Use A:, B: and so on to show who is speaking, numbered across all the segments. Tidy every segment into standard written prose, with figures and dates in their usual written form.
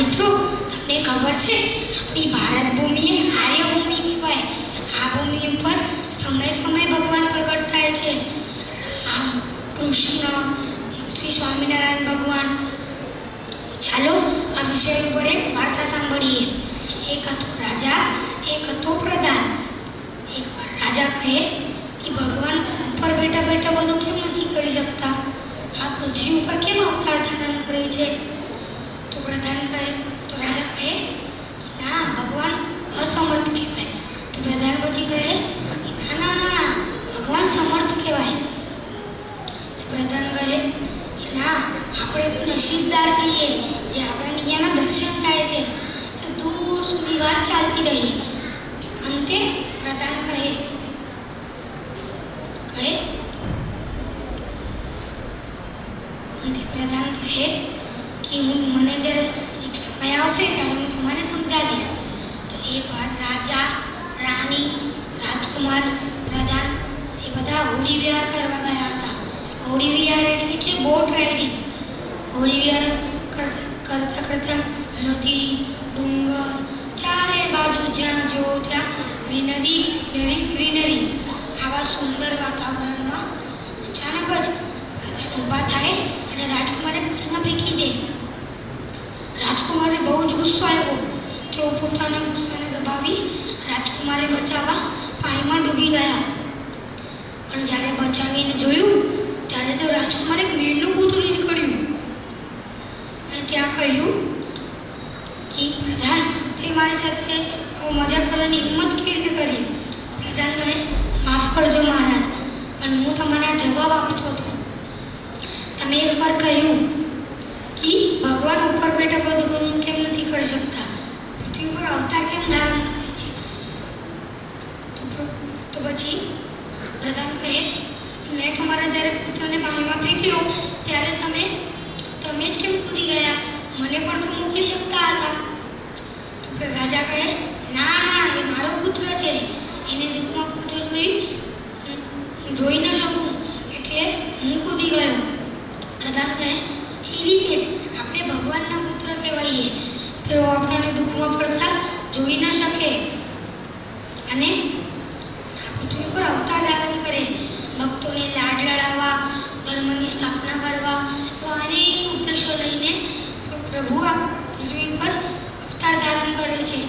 A: મિત્રો, તમને ખબર છે આપણી ભારત ભૂમિ આર્ય ભૂમિ કહેવાય. આ ભૂમિ ઉપર સમય સમય ભગવાન પ્રગટ થાય છે. આમ કૃષ્ણ, શ્રી સ્વામિનારાયણ ભગવાન. ચાલો આ વિષય ઉપર એક વાર્તા સાંભળીએ. એક હતો રાજા, એક હતો પ્રધાન. એક વાર રાજા કહે કે ભગવાન ઉપર બેઠા બેઠા બધું કેમ નથી કરી શકતા? આ પૃથ્વી ઉપર કેમ અવતાર ધારણ કરે છે? તો રાજા કહે ના, ભગવાન અસમર્થ કહેવાય. તો પ્રધાન પછી કહે ના ના ના ના, ભગવાન સમર્થ કહેવાય. પ્રધાન કહે ના, આપણે તો નસીબદાર છીએ જે આપણા અહીંયાના દર્શન થાય છે. તો દૂર સુધી વાત ચાલતી રહી. અંતે પ્રધાન કહે કે મને જ્યારે એક સમય આવશે ત્યારે હું તમારે સમજાવીશ. તો એકવાર રાજા, રાણી, રાજકુમાર, પ્રધાન એ બધા હોળી વિહાર કરવા ગયા હતા. હોળી વિહાર એટલે કે બોટ રાઇડિંગ. હોળી વિહાર કરતા કરતા નદી, ડુંગર, ચારે બાજુ જ્યાં જુઓ ત્યાં ગ્રીનરી ગ્રીનરી ગ્રીનરી. આવા સુંદર વાતાવરણમાં અચાનક જ પ્રધાન ઊભા થાય અને રાજકુમારને પાણીમાં ફેંકી દે. રાજકુમારે બહુ જ ગુસ્સો આવ્યો. તેઓ પોતાના ગુસ્સાને દબાવી રાજકુમારે બચાવવા પાણીમાં ડૂબી ગયા. પણ જ્યારે બચાવીને જોયું ત્યારે તો રાજકુમારે એક મીંડું પૂતળું નીકળ્યું અને ત્યાં કહ્યું કે પ્રધાન, તે મારી સાથે આવું મજા કરવાની હિંમત કેવી રીતે કરી? પ્રધાન કહે માફ કરજો મહારાજ, પણ હું તમને આ જવાબ આપતો હતો. તમે એકવાર કહ્યું કે ભગવાન ઉપર બેઠા બધું કેમ નથી કરી શકતા, પૃથ્વી ઉપર અવતાર કેમ ધારણ કરે છે? તો પછી પ્રધાન કહે મેં તમારા જ્યારે પુત્રને પાણીમાં ફેંક્યો ત્યારે તમે જ કેમ કૂદી ગયા? મને પણ તો મોકલી શકતા હતા. તો રાજા કહે ના ના, એ મારો પુત્ર છે, એને દુઃખમાં પૂરતો જોઈ ન શકું એટલે હું કૂદી ગયો. પ્રધાન કહે એ રીતે જ આપણે ભગવાનના પુત્ર કહેવાઈએ. તેઓ આપણને દુઃખમાં પડતા જોઈ ન શકે અને આ પૃથ્વી પર અવતાર ધારણ કરે. ભક્તોને લાડ લડાવવા, ધર્મની સ્થાપના કરવા, એવા અનેક ઉદ્દેશો લઈને પ્રભુ આ પૃથ્વી પર અવતાર ધારણ કરે છે.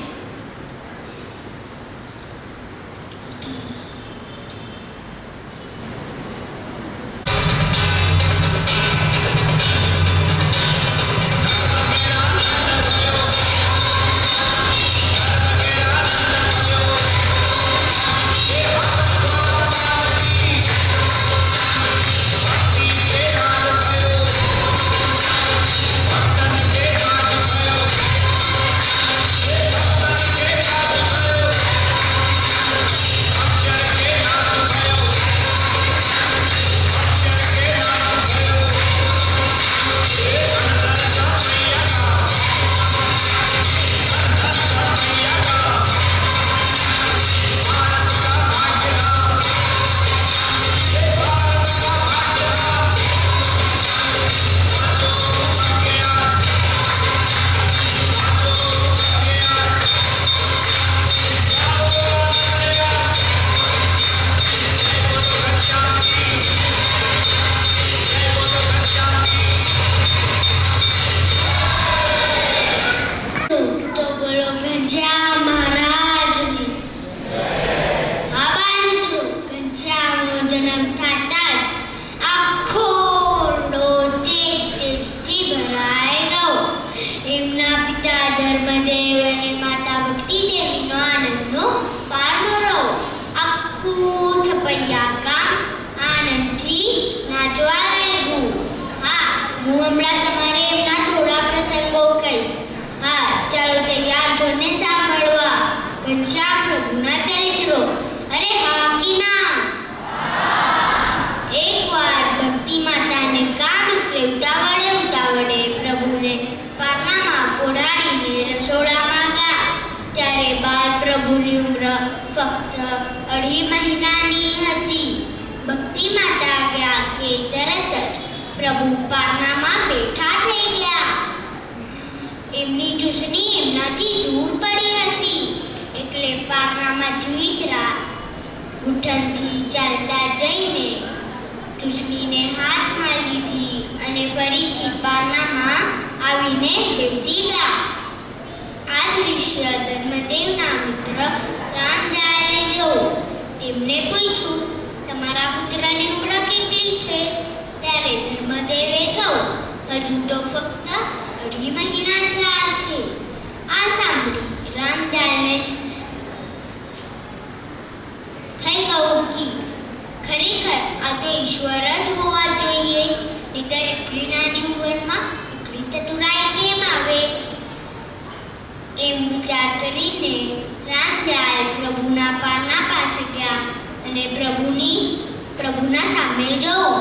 B: પ્રભુની ઉંમર ફક્ત 2.5 મહિનાની હતી. ભક્તિ માતા ગયા કે તરત જ પ્રભુ પારણામાં બેઠા થઈ ગયા. એમની ચૂસણી એમનાથી દૂર પડી હતી. એટલે પારણામાંથી ઉતરા ઘૂંટણથી ચાલતા જઈને ચૂસણીને હાથમાં લીધી અને ફરીથી પારણામાં આવીને બેસી ગયા. આ દૃશ્ય ધર્મદેવના મિત્ર રામદયાલે જોયું. તેમને પૂછ્યું, તમારા પુત્રની ઉંમર કેટલી છે? ત્યારે ધર્મદેવે કહ્યું, હજુ તો ફક્ત 2.5 મહિના થયા છે. આ સાંભળી રામદયાલને થઈ ગયું કે ખરેખર આ તો ઈશ્વર જ હોવા જોઈએ, નહીંતર એટલી નાની ઉંમરમાં એટલી ચતુરાઈ કેમ આવે? એમ વિચાર કરીને રામદયાલ પ્રભુના પારણા પાસે ગયા અને પ્રભુના સામે જોયો.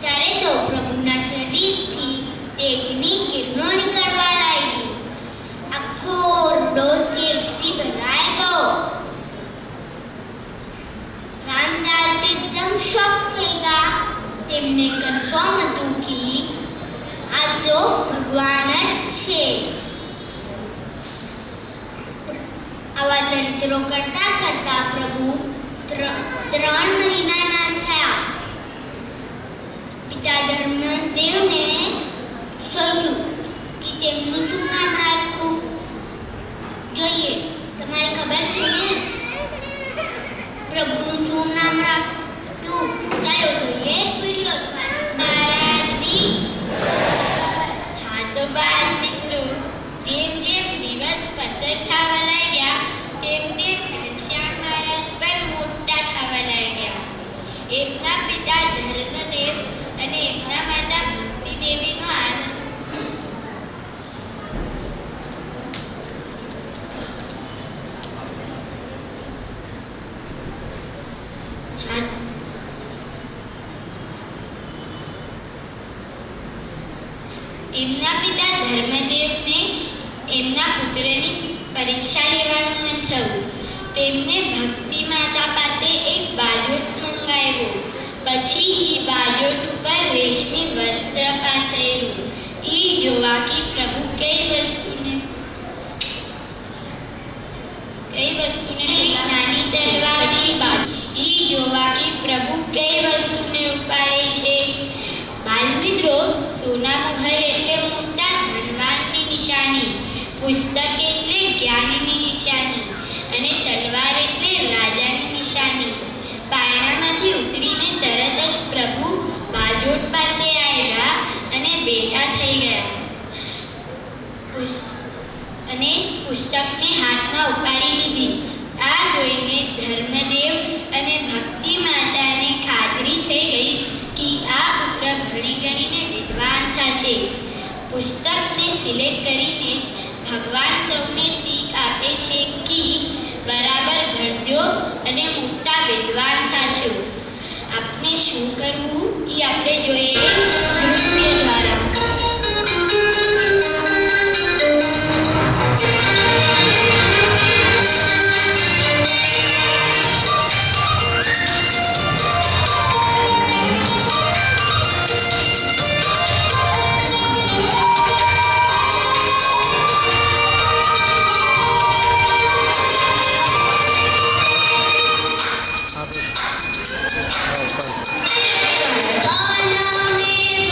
B: ત્યારે તો પ્રભુના શરીરથી તેજની કિરણો નીકળવા લાગી. આખો ઓરડો તેજથી ભરાઈ ગયો. રામદયાલ તો એકદમ શોક થઈ ગયા. તેમને કન્ફર્મ હતું કે આ તો ભગવાન જ છે. આવા ચરિત્રો કરતા કરતા પ્રભુ 3 મહિનાના થયા. પિતા ધર્મદેવને સોચ્યું કે તેમનું શું નામ રાખવું જોઈએ. તમારે ખબર છે ને પ્રભુનું શું નામ રાખવું? ચાલો જોઈએ એક વિડીયો મહારાજની. હા તો બાળ મિત્રો, જેમ જેમ દિવસ પસાર થવા લાગ્યા તેમ તેમ ઘનશ્યામ મહારાજ પણ મોટા થવા લાગ્યા. એમના પિતા ધર્મદેવ અને એમના માતા ભક્તિદેવીનો આનંદ એમના પિતા ધર્મદેવને એમના પુત્રની પરીક્ષા લેવાનું મન થયું. તેમને ભક્તિ માતા પાસે એક બાજોટ મંગાવ્યો. પછી એ બાજોટ ઉપર રેશમી વસ્ત્ર પાથરેલું. એ જોવા કે પ્રભુ કઈ વસ્તુને એક નાની તલવારથી બાજુ. એ જોવા કે પ્રભુ કઈ વસ્તુને ઉપાડે છે. બાલમિત્રો, સોના મોહર એટલે મોટા ધનવાનની નિશાની, પુસ્તક એટલે જ્ઞાનની નિશાની અને તલવાર એટલે રાજાની નિશાની. પારણામાંથી ઉતરીને તરત જ પ્રભુ બાજોટ પાસે આવ્યા અને બેઠા થઈ ગયા અને પુસ્તકને હાથમાં ઉપાડી લીધી. આ જોઈને ધર્મદેવ અને ભક્તિ માતાને ખાતરી થઈ ગઈ કે આ પુત્ર ભણી ગણીને વિદ્વાન થશે. પુસ્તકને સિલેક્ટ કરીને જ ભગવાન સૌને શીખ આપે છે કે બરાબર ભણજો અને મોટા વિદ્વાન થશો. આપણે શું કરવું એ આપણે જોઈએ નૃત્ય દ્વારા.
C: Bye.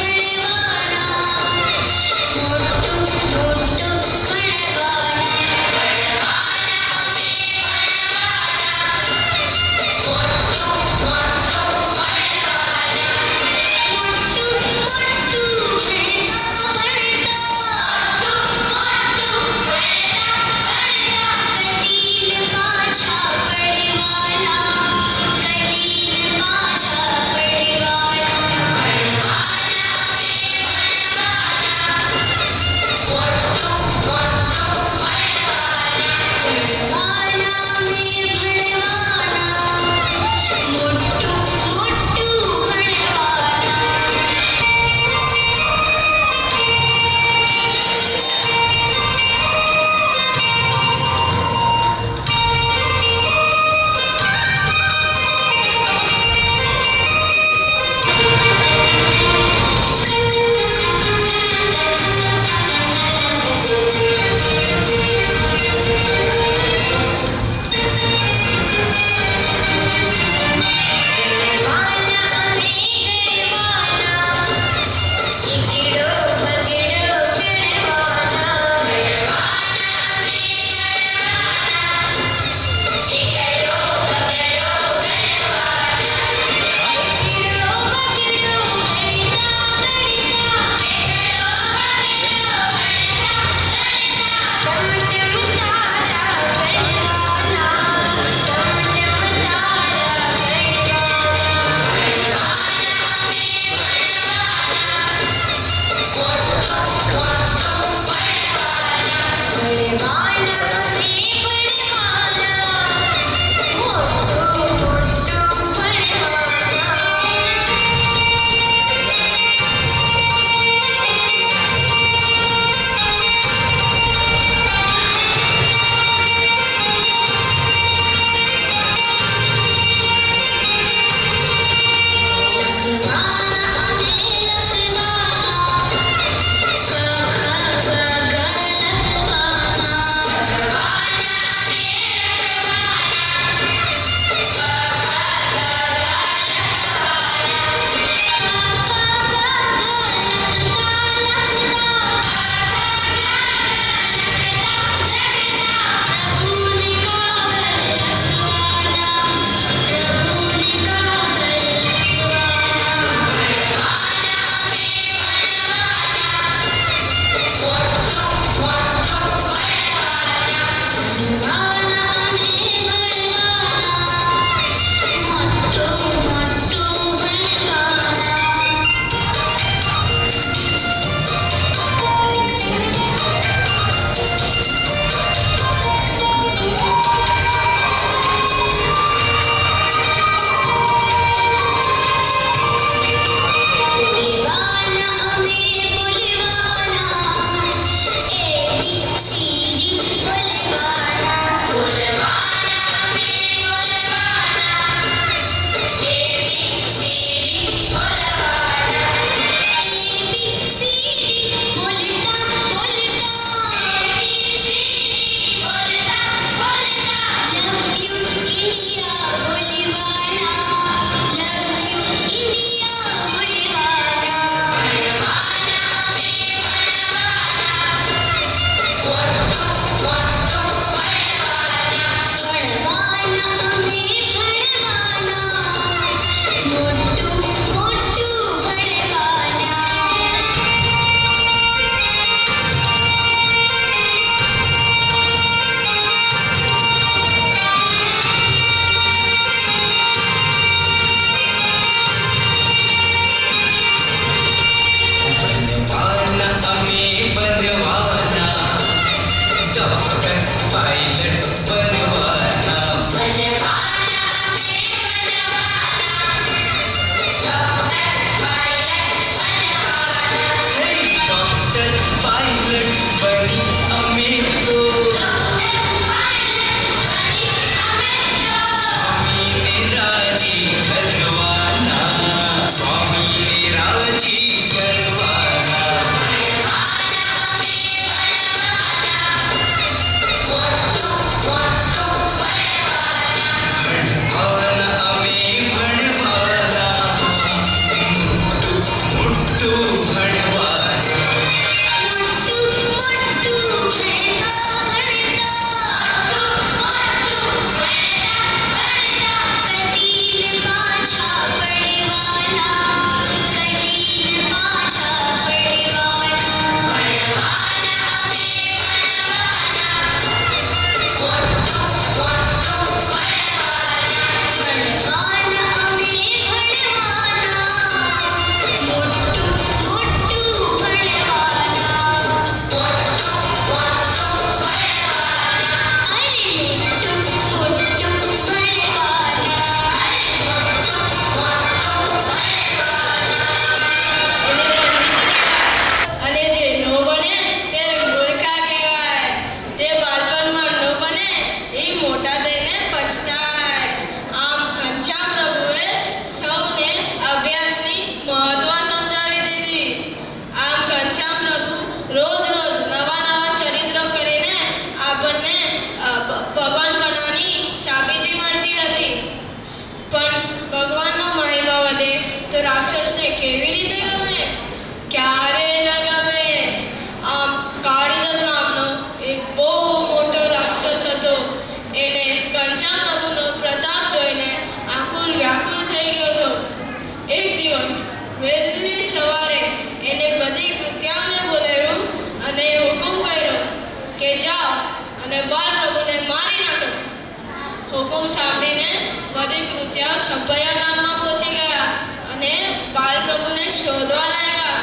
C: સાંભળીને બધી કૃત્યાઓ છપૈયા ગામમાં પહોંચી ગયા અને બાલપ્રભુને શોધવા લાગ્યા.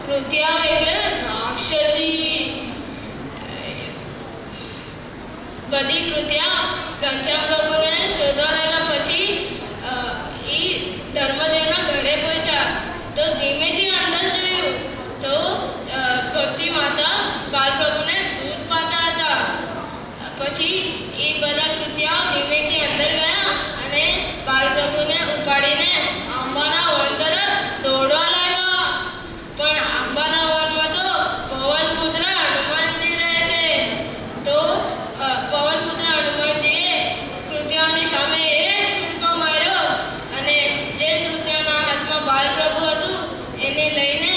C: કૃત્યાઓ એટલે રાક્ષસી. બધી કૃત્યાઓ ઘનશ્યામ પ્રભુને શોધવા લાગ્યા. પછી એ ધર્મદેવના ઘરે પહોંચ્યા તો ધીમેથી અંદર જોયું તો ભક્તિ માતા બાલપ્રભુને દૂધ પાતા હતા. પછી એ બધા કૃત્યાઓ ધીમેથી અંદર ગયા અને બાલપ્રભુને ઉપાડીને આંબાના વન તરફ દોડવા લાગ્યા. પણ આંબાના વનમાં તો પવનપુત્ર હનુમાનજી રહે છે. તો પવનપુત્ર હનુમાનજીએ કૃત્યાઓની સામે એક કૂદકો માર્યો અને જે કૃત્યાના હાથમાં બાલપ્રભુ હતું એને લઈને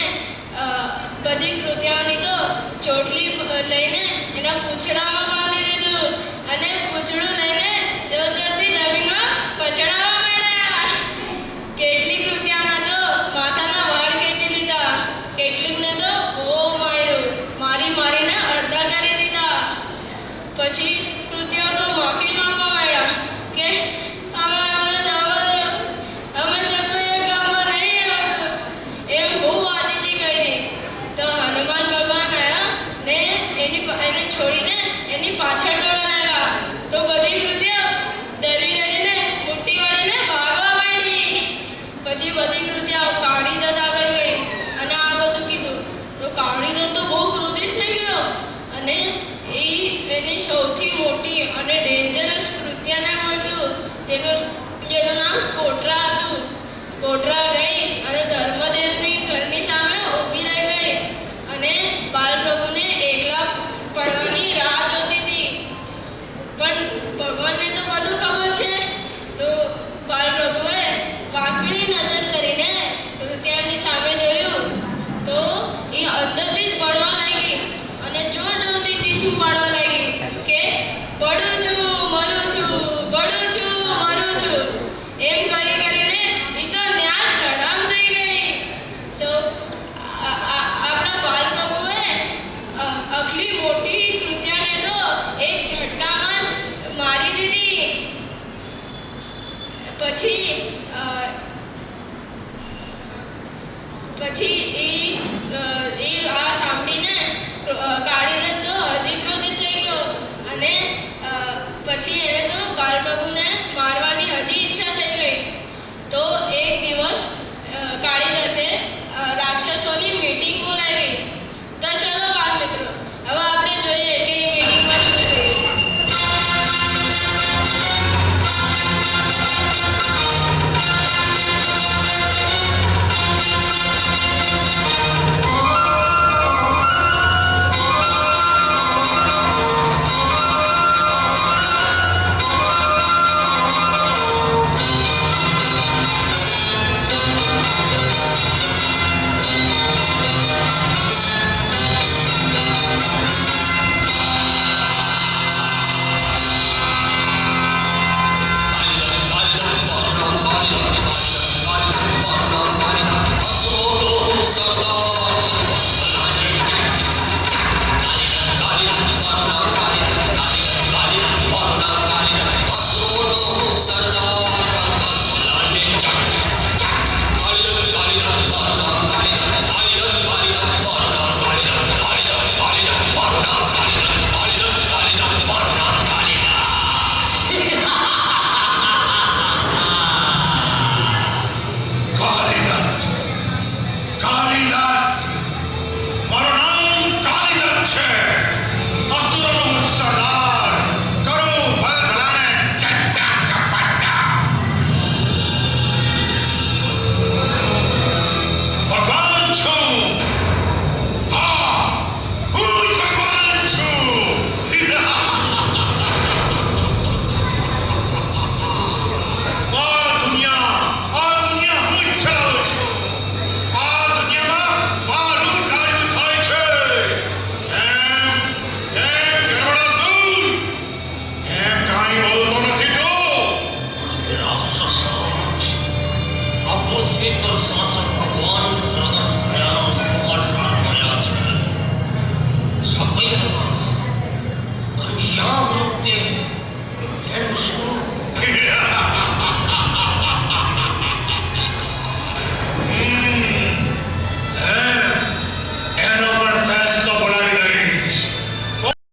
C: બધી કૃત્યાઓની તો ચોટલી લઈને એના પૂંછડામાં બાંધી દીધું અને પૂંછડું લઈને જોરથી જમીનમાં પછડાવવા માંડ્યા. કેટલીક કૃત્યાના તો માથાના વાળ ખેંચી લીધા, કેટલીકને તો બહુ મારીને અડધા કરી દીધા. પછી કૃત્યાઓ તો માફી માંગવા માંડ્યા કે અમે જવા દો, અમે છપૈયા ગામમાં નહીં આવશું. એમ બહુ આજીજી કરી. તો હનુમાન ભગવાન આવ્યા ને એને છોડીને એની પાછળ દોડવા લાગ્યા. તો બધી કૃત્યાઓ ડરીને મુઠ્ઠી વાળીને ભાગવા માંડી. પછી બધી કૃત્યાઓ કાળી દત્ત આગળ ગઈ અને આ બધું કીધું. તો કાળી દત્ત તો બહુ ક્રોધિત થઈ ગયો અને એની સૌથી મોટી અને